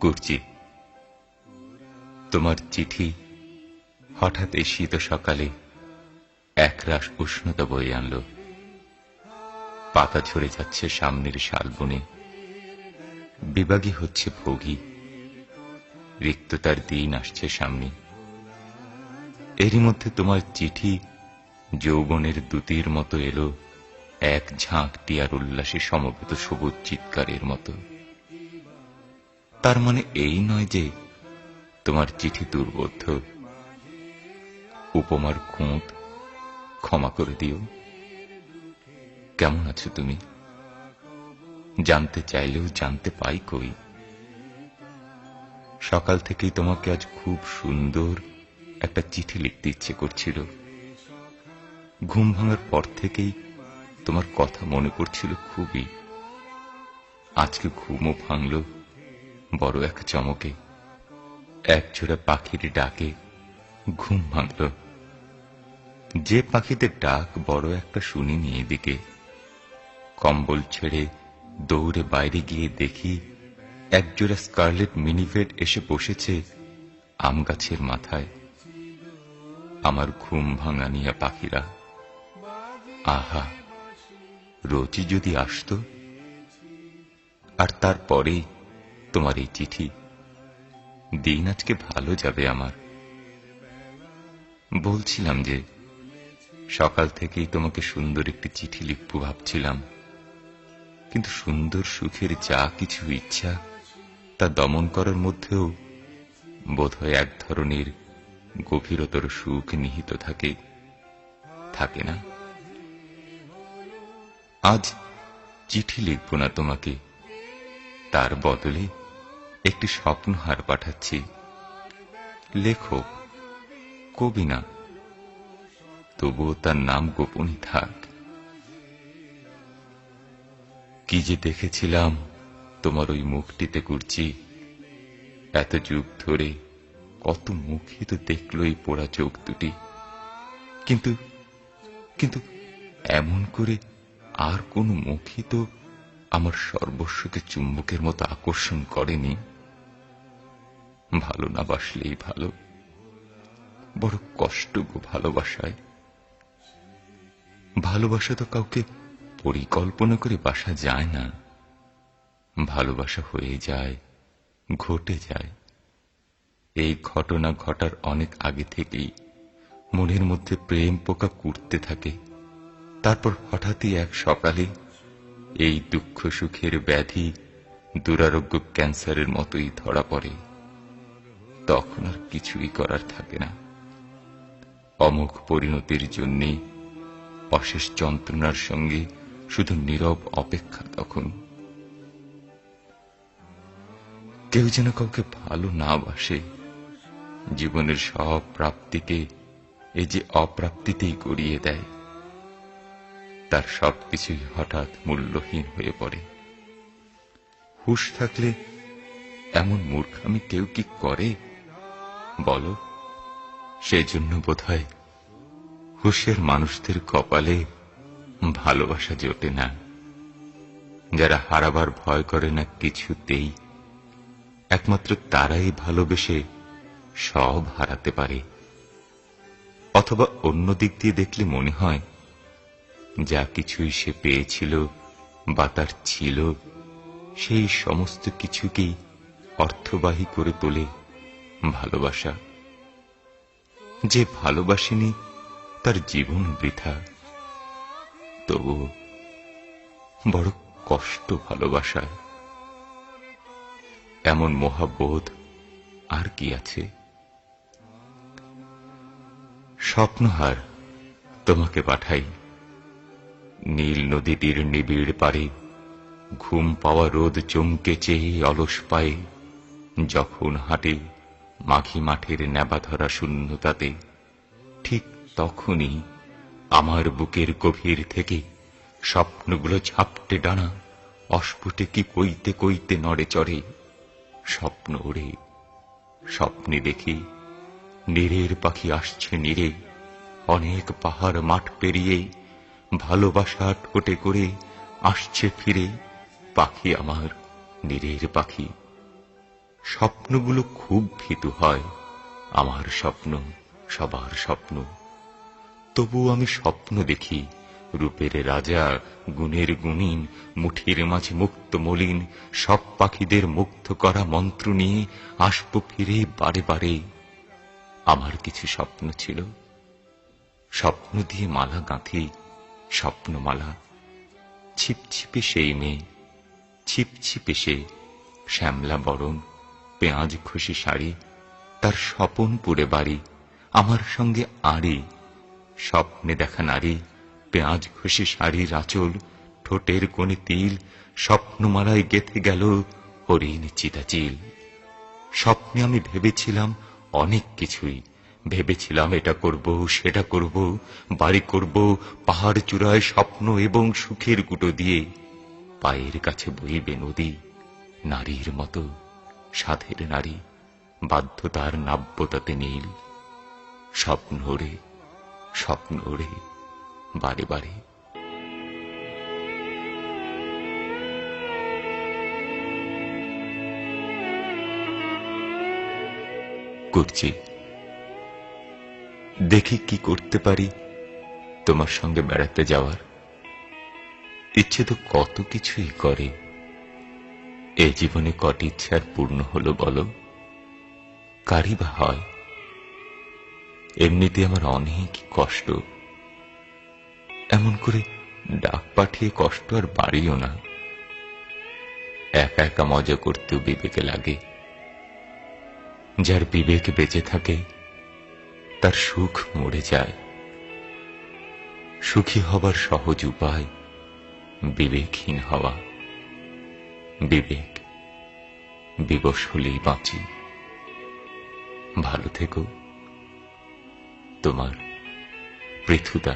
করছি। তোমার চিঠি হঠাৎ এই শীত সকালে একরাশ উষ্ণতা বয়ে আনল। পাতা ঝরে যাচ্ছে সামনের শালবনে, বিভাগী হচ্ছে ভোগী, রিক্ততার দিন আসছে সামনে। এরই মধ্যে তোমার চিঠি যৌবনের দূতীর মতো এলো, এক ঝাঁক টিয়ার উল্লাসে সমবেত সবুজ চিৎকারের মতো। তার মানে এই নয় যে তোমার চিঠি দুর্বোধ্য। উপমার খুঁত ক্ষমা করে দিও। কেমন আছো তুমি? জানতে চাইলেও জানতে পাই কই। সকাল থেকেই তোমাকে আজ খুব সুন্দর একটা চিঠি লিখতে ইচ্ছে করছিল। ঘুম ভাঙার পর থেকেই তোমার কথা মনে পড়ছিল খুবই। আজকে ঘুমও ভাঙল বড় এক চমকে। একজোড়া পাখির ডাকে ঘুম ভাঙল। যে পাখিদের ডাক বড় একটা শুনিনি এদিকে। কম্বল ছেড়ে দৌড়ে বাইরে গিয়ে দেখি একজোড়া স্কারলেট মিনিভেট এসে বসেছে আম গাছের মাথায়। আমার ঘুম ভাঙানিয়া পাখিরা, আহা, রোজই যদি আসতো। আর তারপরেই তোমার এই চিঠি। দিন আজকে ভালো যাবে আমার। বলছিলাম যে সকাল থেকেই তোমাকে সুন্দর একটি চিঠি লিখব ভাবছিলাম, কিন্তু সুন্দর সুখের যা কিছু ইচ্ছা তা দমন করার মধ্যেও বোধহয় এক ধরনের গভীরতর সুখ নিহিত থাকে, থাকে না? আজ চিঠি লিখব না তোমাকে, তার বদলে একটি স্বপ্নহার পাঠাচ্ছি। লেখক, কবি না, তবুও তার নাম গোপনই থাক। কি যে দেখেছিলাম তোমার ওই মুখটিতে কুর্চি। এত যুগ ধরে কত মুখই তো দেখল এই পোড়া চোখ দুটি, কিন্তু কিন্তু এমন করে আর কোন মুখই তো আমার সর্বস্বকে চুম্বকের মতো আকর্ষণ করেনি। ভালো না বাসলেই ভালো। বড় কষ্ট গো ভালোবাসায়। ভালোবাসা তো কাউকে পরিকল্পনা করে বাসা যায় না। ভালোবাসা হয়ে যায়, ঘটে যায়। এই ঘটনা ঘটার অনেক আগে থেকেই মনের মধ্যে প্রেম পোকা কুড়তে থাকে। তারপর হঠাৎই এক সকালে এই দুঃখ সুখের ব্যাধি দুরারোগ্য ক্যান্সারের মতোই ধরা পড়ে। তখন আর কিছুই করার থাকে না। অমোঘ পরিণতির জন্যে অশেষ যন্ত্রণার সঙ্গে শুধু নীরব অপেক্ষা। তখন কেউ যেন কাউকে ভালো না বাসে, জীবনের সব প্রাপ্তিকে এই যে অপ্রাপ্তিতেই গড়িয়ে দেয়। তার সবকিছুই হঠাৎ মূল্যহীন হয়ে পড়ে। হুঁশ থাকলে এমন মূর্খামি কেউ কি করে বলো? সেজন্য বোধহয় হুঁশের মানুষদের কপালে ভালোবাসা জোটে না। যারা হারাবার ভয় করে না কিছুতেই, একমাত্র তারাই ভালোবেসে সব হারাতে পারে। অথবা অন্য দিক দিয়ে দেখলে মনে হয় যা কিছুই সে পেয়েছিল বা তার ছিল, সেই সমস্ত কিছুকেই অর্থবাহী করে তোলে ভালোবাসা। যে ভালোবাসেনি তার জীবন বৃথা। তবু বড় কষ্ট ভালোবাসায়। এমন মহাবোধ আর কি আছে? স্বপ্নহার তোমাকে পাঠাই। নীল নদীটির নিবিড় পারে ঘুম পাওয়া রোদ চমকে চেয়ে অলস পায়ে যখন হাঁটে মাঘী মাঠের নেবাধরা শূন্যতাতে, ঠিক তখনই আমার বুকের গভীর থেকে স্বপ্নগুলো ঝাপটে ডানা অস্ফুটে কি কইতে কইতে নড়ে চড়ে। স্বপ্ন ওড়ে, স্বপ্নে দেখি নীরের পাখি আসছে নীরে, অনেক পাহাড় মাঠ পেরিয়ে ভালোবাসা ঠোঁটে করে আসছে ফিরে। পাখি আমার, নীরের পাখি। স্বপ্নগুলো খুব ভীতু হয়, আমার স্বপ্ন, সবার স্বপ্ন। তবু আমি স্বপ্ন দেখি, রূপের রাজা, গুণের গুণীন, মুঠির মাঝে মুক্ত মলিন, সব পাখিদের মুগ্ধ করা মন্ত্র নিয়ে আসবো ফিরে বারে বারে। আমার কিছু স্বপ্ন ছিল, স্বপ্ন দিয়ে মালা গাঁথি, স্বপ্নমালা। ছিপছিপে সেই মেয়ে, ছিপছিপে সে, শ্যামলা বরণ, পেঁয়াজ খসি শাড়ি, তার স্বপন পুরে বাড়ি, আমার সঙ্গে আড়ি। স্বপ্নে দেখা নারী, পেঁয়াজ খসি শাড়ির আঁচল, ঠোঁটের কোণে তিল, স্বপ্নমালায় গেথে গেল হরিণ চিতাচিল। স্বপ্নে আমি ভেবেছিলাম অনেক কিছুই, ভেবেছিলাম এটা করব, সেটা করব, বাড়ি করব পাহাড় চূড়ায় স্বপ্ন এবং সুখের গুঁটো দিয়ে। পায়ের কাছে বইবে নদী, নারীর মতো, সাধের নারী, বাধ্যতার নাব্যতাতে নীল। স্বপ্ন ওরে, স্বপ্ন ওরে, বারে বারে। করছি, দেখি কি করতে পারি তোমার সঙ্গে বেড়াতে যাওয়ার। ইচ্ছে তো কত কিছুই করে, এ জীবনে কটি ইচ্ছে আর পূর্ণ হলো বলো? কারই বা হয়? এমনিতে আমার অনেক কষ্ট, এমন করে ডাক পাঠিয়ে কষ্ট আর বাড়িও না। একা একা মজা করতেও বিবেকে লাগে। যার বিবেক বেঁচে থাকে তার সুখ মরে যায়। সুখী হবার সহজ উপায় বিবেকহীন হওয়া। বিবেক বিবশ হলেই বাঁচি। ভালো থেকো, তোমার পৃথুদা।